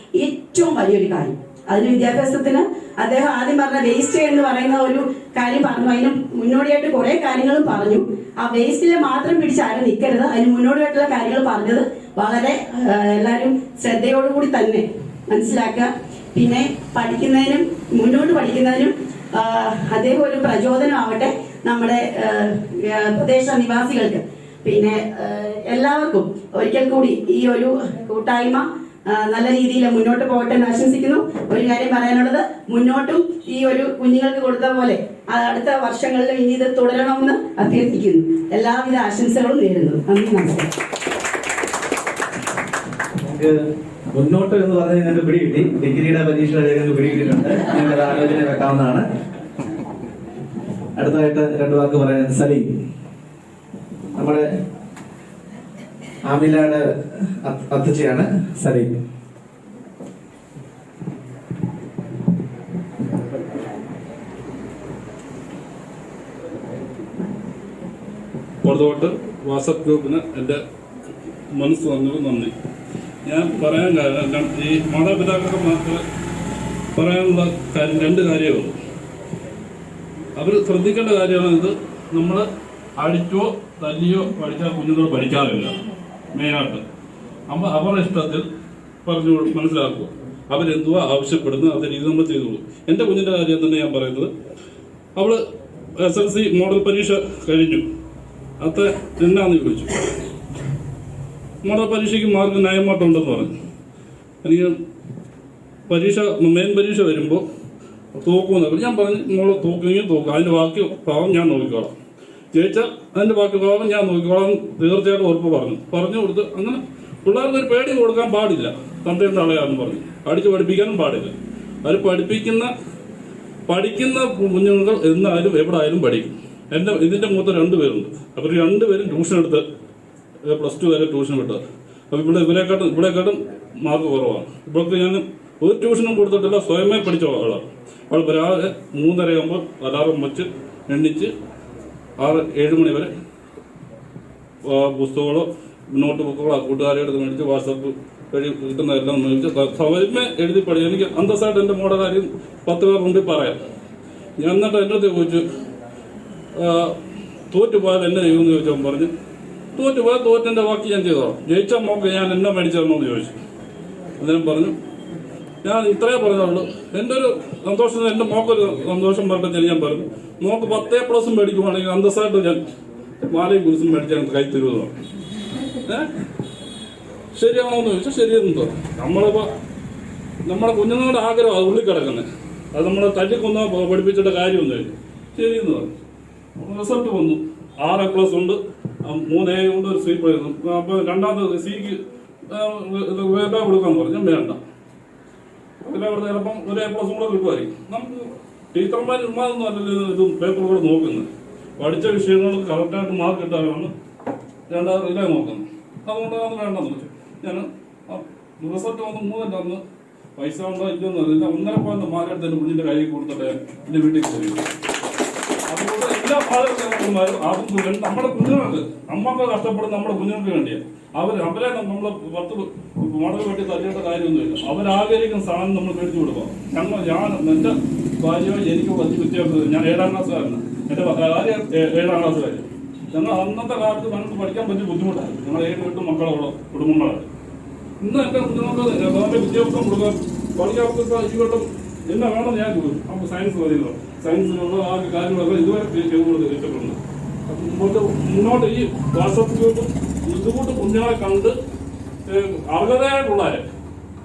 ഏറ്റവും വലിയൊരു കാര്യം. അതിന് വിദ്യാഭ്യാസത്തിന് അദ്ദേഹം ആദ്യം പറഞ്ഞ വേസ്റ്റ് എന്ന് പറയുന്ന ഒരു കാര്യം പറഞ്ഞു. അതിന് മുന്നോടിയായിട്ട് കുറെ കാര്യങ്ങളും പറഞ്ഞു. ആ വേസ്റ്റിൽ മാത്രം പിടിച്ച് ആരും നിൽക്കരുത്. അതിന് മുന്നോടിയായിട്ടുള്ള കാര്യങ്ങൾ പറഞ്ഞത് വളരെ എല്ലാവരും ശ്രദ്ധയോടുകൂടി തന്നെ മനസ്സിലാക്കുക. പിന്നെ പഠിക്കുന്നതിനും മുന്നോട്ട് പഠിക്കുന്നതിനും അദ്ദേഹം ഒരു പ്രചോദനമാവട്ടെ നമ്മുടെ പ്രദേശ നിവാസികൾക്ക്. പിന്നെ എല്ലാവർക്കും ഒരിക്കൽ കൂടി ഈ ഒരു കൂട്ടായ്മ നല്ല രീതിയിൽ മുന്നോട്ട് പോകട്ടെ എന്ന് ആശംസിക്കുന്നു. ഒരു കാര്യം പറയാനുള്ളത്, മുന്നോട്ടും ഈ ഒരു കുഞ്ഞുങ്ങൾക്ക് കൊടുത്ത പോലെ അടുത്ത വർഷങ്ങളിലും ഇനി ഇത് തുടരണമെന്ന് അഭ്യർത്ഥിക്കുന്നു. എല്ലാവിധ ആശംസകളും നേരുന്നു. നന്ദി, നമസ്കാരം. മുന്നോട്ട് എന്ന് പറഞ്ഞ് നിങ്ങൾക്ക് പിടികിട്ടി. ഡിഗ്രിയുടെ പരീക്ഷയുടെ നിങ്ങൾക്ക് പിടികിട്ടിട്ടുണ്ട്. നിങ്ങൾക്ക് ആലോചന വെക്കാവുന്നതാണ്. അടുത്തതായിട്ട് 2 വാക്ക് പറയുന്നത് സലീം, നമ്മുടെ ആമിലയുടെ അത്തച്ചിയാണ് സലീം. പുറത്തോട്ട് വാട്സപ്പ് ഗ്രൂപ്പിന് എൻ്റെ മനസ്സ് തന്നത് നന്ദി. ഞാൻ പറയാൻ കാരണം ഈ മാതാപിതാക്കന്മാർക്ക് പറയാനുള്ള കാര്യം 2 കാര്യമേ ഉള്ളൂ. അവർ ശ്രദ്ധിക്കേണ്ട കാര്യമാണ് ഇത്. നമ്മൾ അടിച്ചോ തല്ലിയോ പഠിച്ചാൽ കുഞ്ഞുങ്ങൾ പഠിക്കാറില്ല. മെയിനായിട്ട് അവരുടെ ഇഷ്ടത്തിൽ പറഞ്ഞു മനസ്സിലാക്കുക. അവരെന്തുവാ ആവശ്യപ്പെടുന്നത് അതേ രീതി നമ്മൾ ചെയ്തോളൂ. എൻ്റെ കുഞ്ഞിൻ്റെ കാര്യം തന്നെ ഞാൻ പറയുന്നത്, അവൾ SLC മോഡൽ പരീക്ഷ കഴിഞ്ഞു. അത് എന്നാന്ന് ചോദിച്ചു. മോഡൽ പരീക്ഷയ്ക്ക് മാർക്ക് ന്യായമായിട്ടുണ്ടെന്ന് പറഞ്ഞു. എനിക്ക് മെയിൻ പരീക്ഷ വരുമ്പോൾ തോക്കുമെന്ന് ഞാൻ പറഞ്ഞു, മോള് തോക്കുമെങ്കിൽ തോക്കും, അതിൻ്റെ ബാക്കി ഭാഗം ഞാൻ നോക്കിക്കോളാം, ജയിച്ചാൽ അതിൻ്റെ ബാക്കി ഭാഗം ഞാൻ നോക്കിക്കോളാം തീർച്ചയായിട്ടും ഉറപ്പ് പറഞ്ഞു കൊടുത്ത്. അങ്ങനെ പിള്ളേർക്ക് ഒരു പേടി കൊടുക്കാൻ പാടില്ല. തന്തയും തള്ളയാണെന്ന് പറഞ്ഞു അടിച്ച് പഠിപ്പിക്കാനും പാടില്ല. അവർ പഠിക്കുന്ന കുഞ്ഞുങ്ങൾ എന്നാലും എവിടെ ആയാലും പഠിക്കും. ഇതിൻ്റെ മൂത്ത 2 പേരുണ്ട്. അവർ 2 പേരും ട്യൂഷൻ എടുത്ത് +2 വരെ ട്യൂഷൻ വിട്ടത്. അപ്പോൾ ഇവിടെക്കാട്ടും മാർക്ക് കുറവാണ്. ഇവർക്ക് ഞാൻ ഒരു ട്യൂഷനും കൊടുത്തിട്ടില്ല, സ്വയമേ പഠിച്ച ആളാണ്. അവൾ രാവിലെ 3:30 ആകുമ്പോൾ അലാറം വെച്ച് എണ്ണിച്ച് 6-7 മണി വരെ പുസ്തകങ്ങളോ നോട്ട് ബുക്കുകളോ കൂട്ടുകാരെ അടുത്ത് മേടിച്ച് വാട്സപ്പ് വഴി കിട്ടുന്നതെല്ലാം മേടിച്ച് സ്വയമേ എഴുതി പഠിക്കും. എനിക്ക് അന്തസ്സായിട്ട് എൻ്റെ മോടെ കാര്യം 10 പേർ മുമ്പിൽ പറയാം. ഞാൻ എന്നിട്ട് എൻ്റെ അടുത്ത് ചോദിച്ചു, തോറ്റുപോയാൽ എന്നെ ചെയ്യുമെന്ന് ചോദിച്ചാൽ പറഞ്ഞു, തോറ്റുപോയാൽ തോറ്റൻ്റെ ബാക്കി ഞാൻ ചെയ്തോളാം, ജയിച്ചാൽ മോക്ക് ഞാൻ എന്നെ മേടിച്ചതെന്നോന്ന് ചോദിച്ചു. അദ്ദേഹം പറഞ്ഞു, ഞാൻ ഇത്രയേ പറഞ്ഞുള്ളൂ, എൻ്റെ ഒരു സന്തോഷത്തിന് എൻ്റെ മോക്കൊരു സന്തോഷം പറഞ്ഞിട്ട് ഞാൻ പറഞ്ഞു, മോക്ക് 10+ മേടിക്കുവാണെങ്കിൽ അന്തസ്സായിട്ട് ഞാൻ മാലയും കുരിശും മേടിച്ചാൽ കൈ തരുമെന്ന്. ശരിയാണോന്ന് ചോദിച്ചാൽ ശരിയെന്ന് തോന്നും. നമ്മളിപ്പോൾ നമ്മുടെ കുഞ്ഞുങ്ങളുടെ ആഗ്രഹം അത് ഉള്ളിൽ കിടക്കുന്നത്, അത് നമ്മളെ തല്ലിക്കൊന്ന പഠിപ്പിച്ചിട്ട് കാര്യമൊന്നുമില്ല. ശരിയെന്ന് പറഞ്ഞു. റിസൾട്ട് വന്നു, 6+ ഉണ്ട്, 3A ഉണ്ട്, ഒരു C+. അപ്പോൾ രണ്ടാമത് Cക്ക് വേണ്ട കൊടുക്കാൻ പറഞ്ഞു. ഞാൻ വേണ്ട, അവിടെ ചിലപ്പം ഒരു A+ കൂടെ കിട്ടുമായിരിക്കും. നമുക്ക് ടീച്ചർമാർ ഉമ്മാതൊന്നും അല്ലല്ലോ ഇതും പേപ്പറുകൾ നോക്കുന്നത്. പഠിച്ച വിഷയങ്ങൾക്ക് കറക്റ്റായിട്ട് മാർക്ക് കിട്ടാനാണ് രണ്ടാമത് ഇതേ നോക്കുന്നത്. അതുകൊണ്ട് അത് വേണ്ടെന്ന് വെച്ചു. ഞാൻ റിസൾട്ട് വന്ന് 3 അന്ന് പൈസ ഉണ്ടോ ഇല്ലെന്ന് അറിയില്ല, 1.5 മാരെടുത്ത് എൻ്റെ കുഞ്ഞിൻ്റെ കയ്യിൽ കൊടുത്തിട്ട് എൻ്റെ വീട്ടിൽ പോയി. അതുകൊണ്ട് എല്ലാ മാതാപിതാക്കന്മാരും ആദ്യം നമ്മുടെ കുഞ്ഞുങ്ങൾക്ക്, നമ്മൾക്ക് കഷ്ടപ്പെടുന്ന നമ്മുടെ കുഞ്ഞുങ്ങൾക്ക് വേണ്ടിയാണ്. അവരെ നമ്മൾ 10 മോഡൽ വേണ്ടി തല്ലിയേണ്ട കാര്യമൊന്നുമില്ല. അവരാഗ്രഹിക്കുന്ന സാധനം നമ്മൾ മേടിച്ചു കൊടുക്കുക. ഞാൻ എൻ്റെ ഭാര്യ എനിക്ക് വലിയ വ്യത്യാസം. ഞാൻ 7ാം ക്ലാസ്സുകാരനാണ്, എൻ്റെ ഭാര്യ 7ാം ക്ലാസ്സുകാരി. ഞങ്ങൾ അന്നത്തെ കാലത്ത് നമുക്ക് പഠിക്കാൻ പറ്റിയ ബുദ്ധിമുട്ടാണ്. ഞങ്ങൾ 7-8 മക്കളുള്ള കുടുംബങ്ങളാണ്. ഇന്ന് എൻ്റെ കുഞ്ഞുങ്ങൾക്ക് വളരെ വിദ്യാഭ്യാസം കൊടുക്കാൻ പഠിക്കാത്ത ഈ വട്ടം എന്നാ വേണം ഞാൻ ചോദിച്ചു. നമുക്ക് സയൻസ് മതിയല്ലോ, സയൻസിനുള്ള ആ കാര്യങ്ങളൊക്കെ ഇതുവരെ ചെയ്തുകൊണ്ട് ഇഷ്ടപ്പെടുന്നു. മുന്നോട്ട് ഈ വാട്സപ്പ് ഗ്രൂപ്പും ഇതുകൊണ്ട് കുഞ്ഞുങ്ങളെ കണ്ട് അർഹതയായിട്ടുള്ളവരെ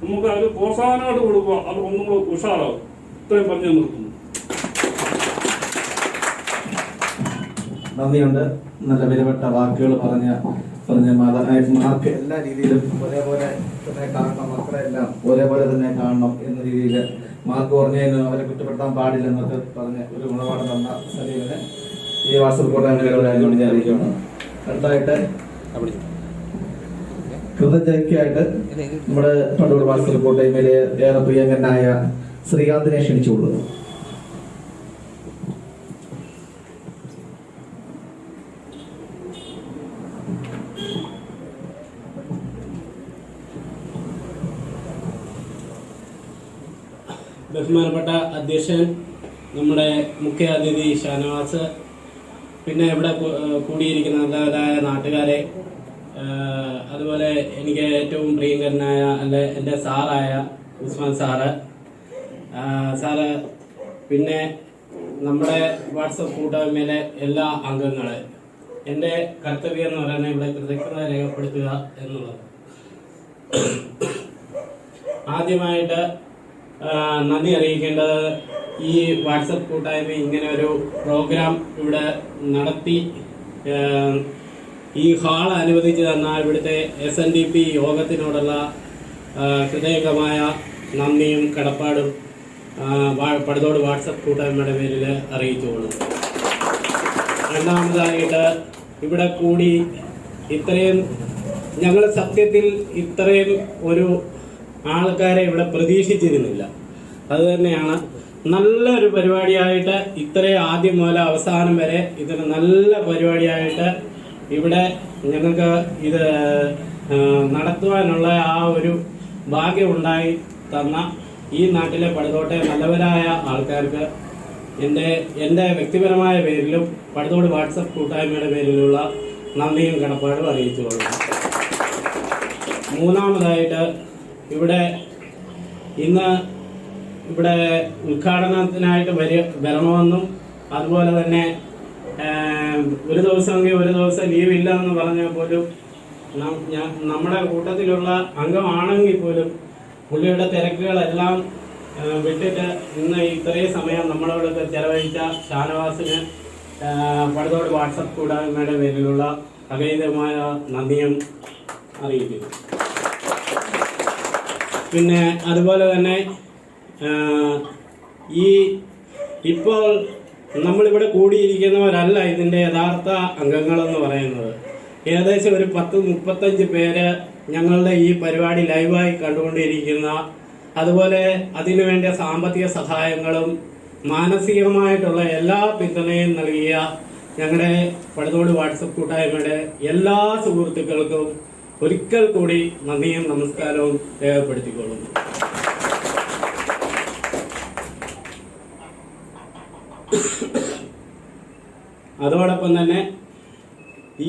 നമുക്ക് അവർ പ്രോത്സാഹനമായിട്ട് കൊടുക്കുക. അവർ ഒന്നും കൂടെ ഉഷാറാവും. ഇത്രയും പറഞ്ഞു നിർത്തുന്നു. നന്ദിയുണ്ട്. നല്ല വിലപ്പെട്ട വാക്കുകൾ പറഞ്ഞ മാർക്ക് എല്ലാ രീതിയിലും ഒരേപോലെ തന്നെ കാണണം, മക്കളെല്ലാം ഒരേപോലെ തന്നെ കാണണം എന്ന രീതിയിൽ മാർക്ക് കുറഞ്ഞതിന് അവരെ കുറ്റപ്പെടുത്താൻ പാടില്ലെന്നൊക്കെ പറഞ്ഞ് ഒരു ഗുണപാഠം തന്ന സലീമിനെ ഈ വാട്സപ്പ് കൂട്ടായ്മ അറിയിക്കുകയാണ്. അടുത്തായിട്ട് കൃതജ്ഞയ്ക്കായിട്ട് നമ്മുടെ പണ്ടൂർ വാട്സപ്പ് കൂട്ടായ്മയിലെ ഏറെ പ്രിയങ്കനായ ശ്രീകാന്തിനെ ക്ഷണിച്ചുകൊള്ളുന്നു. ബഹുമാനപ്പെട്ട അധ്യക്ഷൻ, നമ്മുടെ മുഖ്യ അതിഥി ഷാനവാസ്, പിന്നെ ഇവിടെ കൂടിയിരിക്കുന്ന നല്ലതായ നാട്ടുകാരെ, അതുപോലെ എനിക്ക് ഏറ്റവും പ്രിയങ്കരനായ എൻ്റെ സാറായ ഉസ്മാൻ സാറ്, പിന്നെ നമ്മുടെ വാട്സപ്പ് കൂട്ടായ്മയിലെ എല്ലാ അംഗങ്ങളെ, എൻ്റെ കർത്തവ്യം എന്ന് പറയുന്നത് ഇവിടെ കൃതജ്ഞത രേഖപ്പെടുത്തുക എന്നുള്ളത്. ആദ്യമായിട്ട് നന്ദി അറിയിക്കേണ്ടത് ഈ വാട്സപ്പ് കൂട്ടായ്മ ഇങ്ങനെ ഒരു പ്രോഗ്രാം ഇവിടെ നടത്തി ഈ ഹാൾ അനുവദിച്ചു തന്ന ഇവിടുത്തെ SNDP യോഗത്തിനോടുള്ള ഹൃദയംഗമായ നന്ദിയും കടപ്പാടും പടുതോട് വാട്സപ്പ് കൂട്ടായ്മയുടെ പേരിൽ അറിയിച്ചുകൊള്ളുന്നു. രണ്ടാമതായിട്ട് ഇവിടെ കൂടി ഇത്രയും ഞങ്ങൾ സത്യത്തിൽ ഇത്രയും ഒരു ആൾക്കാരെ ഇവിടെ പ്രതീക്ഷിച്ചിരുന്നില്ല. അതുതന്നെയാണ് നല്ലൊരു പരിപാടിയായിട്ട് ഇത്രയും ആദ്യം മുതൽ അവസാനം വരെ ഇതൊരു നല്ല പരിപാടിയായിട്ട് ഇവിടെ ഞങ്ങൾക്ക് ഇത് നടത്തുവാനുള്ള ആ ഒരു ഭാഗ്യമുണ്ടായി തന്ന ഈ നാട്ടിലെ പടുതോട്ടെ നല്ലവരായ ആൾക്കാർക്ക് എൻ്റെ വ്യക്തിപരമായ പേരിലും പടുതോട് വാട്സപ്പ് കൂട്ടായ്മയുടെ പേരിലുള്ള നന്ദിയും കടപ്പാടും അറിയിച്ചു കൊള്ളുന്നു. മൂന്നാമതായിട്ട് ഇന്ന് ഇവിടെ ഉദ്ഘാടനത്തിനായിട്ട് വരണമെന്നും അതുപോലെ തന്നെ ഒരു ദിവസമെങ്കിൽ ഒരു ദിവസം ലീവില്ല എന്ന് പറഞ്ഞാൽ പോലും നമ്മുടെ കൂട്ടത്തിലുള്ള അംഗമാണെങ്കിൽ പോലും പുള്ളിയുടെ തിരക്കുകളെല്ലാം വിട്ടിട്ട് ഇന്ന് ഇത്രയും സമയം നമ്മളോട് ചെലവഴിച്ച ഷാനവാസിന് പടുതോട് വാട്സപ്പ് കൂട്ടായ്മയുടെ പേരിലുള്ള അഗൈതമായ നന്ദിയും അറിയിക്കുന്നു. പിന്നെ അതുപോലെ തന്നെ ഇപ്പോൾ നമ്മളിവിടെ കൂടിയിരിക്കുന്നവരല്ല ഇതിൻ്റെ യഥാർത്ഥ അംഗങ്ങളെന്ന് പറയുന്നത്. ഏകദേശം ഒരു 10-35 പേര് ഞങ്ങളുടെ ഈ പരിപാടി ലൈവായി കണ്ടുകൊണ്ടിരിക്കുന്ന, അതുപോലെ അതിനുവേണ്ട സാമ്പത്തിക സഹായങ്ങളും മാനസികമായിട്ടുള്ള എല്ലാ പിന്തുണയും നൽകിയ ഞങ്ങളുടെ പടുതോട് വാട്സപ്പ് കൂട്ടായ്മയുടെ എല്ലാ സുഹൃത്തുക്കൾക്കും ഒരിക്കൽ കൂടി നന്ദിയും നമസ്കാരവും രേഖപ്പെടുത്തിക്കൊള്ളുന്നു. അതോടൊപ്പം തന്നെ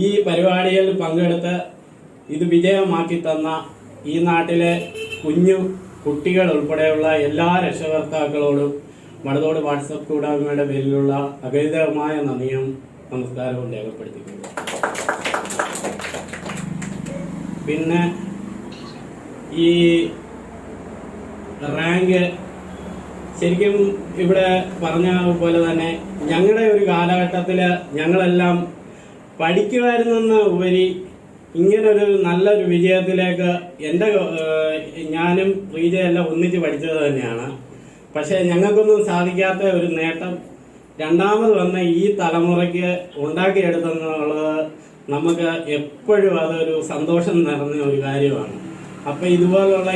ഈ പരിപാടിയിൽ പങ്കെടുത്ത് ഇത് വിജയമാക്കി തന്ന ഈ നാട്ടിലെ കുട്ടികൾ ഉൾപ്പെടെയുള്ള എല്ലാ രക്ഷകർത്താക്കളോടും പടുതോട് വാട്സപ്പ് കൂട്ടായ്മയുടെ പേരിലുള്ള അഗൈതമായ നന്ദിയും നമസ്കാരവും രേഖപ്പെടുത്തിക്കുന്നു. പിന്നെ ഈ റാങ്ക് ശരിക്കും ഇവിടെ പറഞ്ഞ പോലെ തന്നെ ഞങ്ങളുടെ ഒരു കാലഘട്ടത്തിൽ ഞങ്ങളെല്ലാം പഠിക്കുമായിരുന്നെന്ന് ഉപരി ഇങ്ങനൊരു നല്ലൊരു വിജയത്തിലേക്ക് ഞാനും പ്രീജയെല്ലാം ഒന്നിച്ച് പഠിച്ചത് തന്നെയാണ്. പക്ഷേ ഞങ്ങൾക്കൊന്നും സാധിക്കാത്ത ഒരു നേട്ടം രണ്ടാമത് വന്ന ഈ തലമുറയ്ക്ക് ഉണ്ടാക്കിയെടുത്തെന്നുള്ളത് നമുക്ക് എപ്പോഴും അതൊരു സന്തോഷം നിറഞ്ഞ ഒരു കാര്യമാണ്. അപ്പം ഇതുപോലുള്ള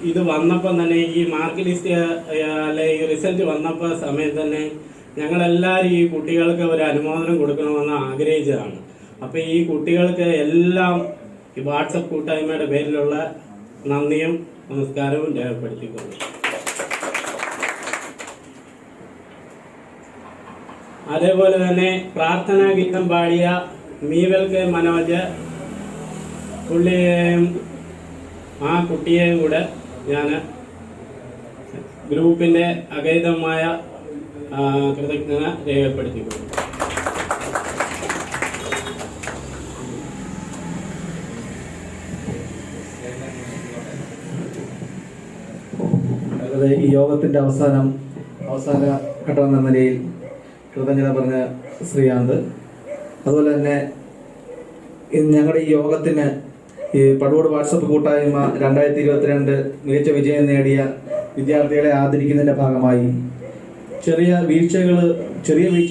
ഇത് വന്നപ്പം തന്നെ ഈ മാർക്ക് ലിസ്റ്റ് അല്ലെ ഈ റിസൾട്ട് വന്നപ്പോൾ സമയത്ത് തന്നെ ഞങ്ങളെല്ലാവരും ഈ കുട്ടികൾക്ക് ഒരു അനുമോദനം കൊടുക്കണമെന്ന് ആഗ്രഹിച്ചതാണ്. അപ്പം ഈ കുട്ടികൾക്ക് എല്ലാം ഈ വാട്സപ്പ് കൂട്ടായ്മയുടെ പേരിലുള്ള നന്ദിയും നമസ്കാരവും രേഖപ്പെടുത്തിക്കൊള്ളു. അതേപോലെ തന്നെ പ്രാർത്ഥനാ ഗീതം പാടിയ മീവൽ കെ മനോജ് പുള്ളിയെയും ആ കുട്ടിയെയും കൂടെ ഞാൻ ഗ്രൂപ്പിൻ്റെ അഗൈതമായ കൃതജ്ഞത രേഖപ്പെടുത്തിക്കൊള്ളു. ഈ യോഗത്തിൻ്റെ അവസാന ഘട്ടം എന്ന നിലയിൽ കൃതജ്ഞത പറഞ്ഞ ശ്രീകാന്ത്, അതുപോലെ തന്നെ ഞങ്ങളുടെ ഈ യോഗത്തിന് ഈ പടുതോട് വാട്സപ്പ് കൂട്ടായ്മ 2022 മികച്ച വിജയം നേടിയ വിദ്യാർത്ഥികളെ ആദരിക്കുന്നതിൻ്റെ ഭാഗമായി ചെറിയ വീഴ്ച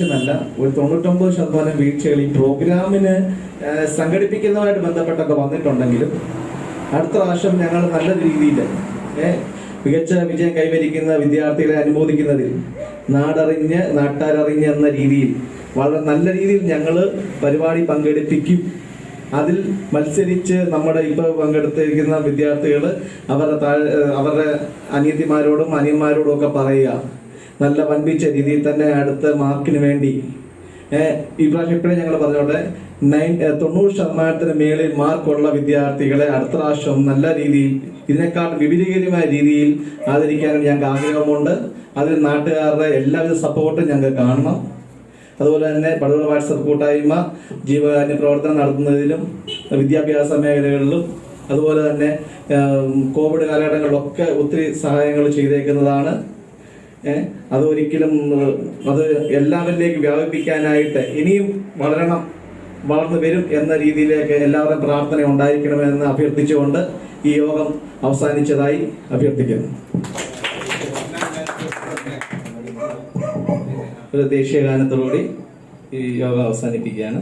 എന്നല്ല, ഒരു 99% വീഴ്ചകൾ ഈ പ്രോഗ്രാമിന് സംഘടിപ്പിക്കുന്നതുമായിട്ട് ബന്ധപ്പെട്ടൊക്കെ വന്നിട്ടുണ്ടെങ്കിലും അടുത്ത പ്രാവശ്യം ഞങ്ങൾ നല്ല രീതിയിൽ മികച്ച വിജയം കൈവരിക്കുന്ന വിദ്യാർത്ഥികളെ അനുമോദിക്കുന്നതിൽ നാട്ടാരറിഞ്ഞ് എന്ന രീതിയിൽ വളരെ നല്ല രീതിയിൽ ഞങ്ങൾ പരിപാടി പങ്കെടുപ്പിക്കും. മത്സരിച്ച് നമ്മുടെ ഇപ്പോൾ പങ്കെടുത്തിരിക്കുന്ന വിദ്യാർത്ഥികൾ അവരുടെ അനിയത്തിമാരോടും അനിയന്മാരോടും ഒക്കെ പറയുക, നല്ല വൻപിച്ച രീതിയിൽ തന്നെ അടുത്ത മാർക്കിന് വേണ്ടി ഈ പ്രാവശ്യം ഇപ്പോഴേ ഞങ്ങൾ പറഞ്ഞോട്ടെ 90% മേളിൽ മാർക്കുള്ള വിദ്യാർത്ഥികളെ അടുത്ത പ്രാവശ്യം നല്ല രീതിയിൽ ഇതിനേക്കാൾ വിപുലീകരമായ രീതിയിൽ ആദരിക്കാനും ഞങ്ങൾക്ക് ആഗ്രഹമുണ്ട്. അതിൽ നാട്ടുകാരുടെ എല്ലാവിധ സപ്പോർട്ടും ഞങ്ങൾക്ക് കാണണം. അതുപോലെ തന്നെ പടുതോട് വാട്സപ്പ് കൂട്ടായ്മ ജീവകാരുണ്യ പ്രവർത്തനം നടത്തുന്നതിലും വിദ്യാഭ്യാസ മേഖലകളിലും അതുപോലെ തന്നെ കോവിഡ് കാലഘട്ടങ്ങളിലൊക്കെ ഒത്തിരി സഹായങ്ങൾ ചെയ്തേക്കുന്നതാണ്. അത് എല്ലാവരിലേക്ക് വ്യാപിപ്പിക്കാനായിട്ട് ഇനിയും വളർന്നു വരും എന്ന രീതിയിലേക്ക് എല്ലാവരുടെയും പ്രാർത്ഥന ഉണ്ടായിരിക്കണമെന്ന് അഭ്യർത്ഥിച്ചുകൊണ്ട് ഈ യോഗം അവസാനിച്ചതായി അഭ്യർത്ഥിക്കുന്നു. ഒരു ദേശീയ ഗാനത്തോടുകൂടി ഈ യോഗം അവസാനിപ്പിക്കുകയാണ്.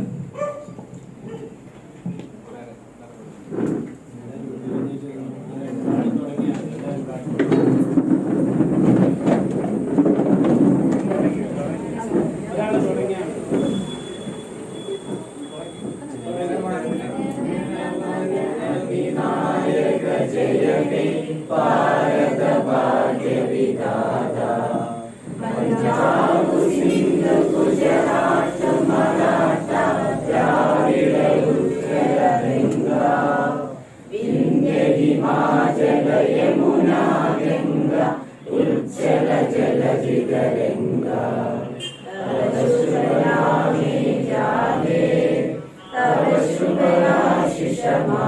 ¡Gracias!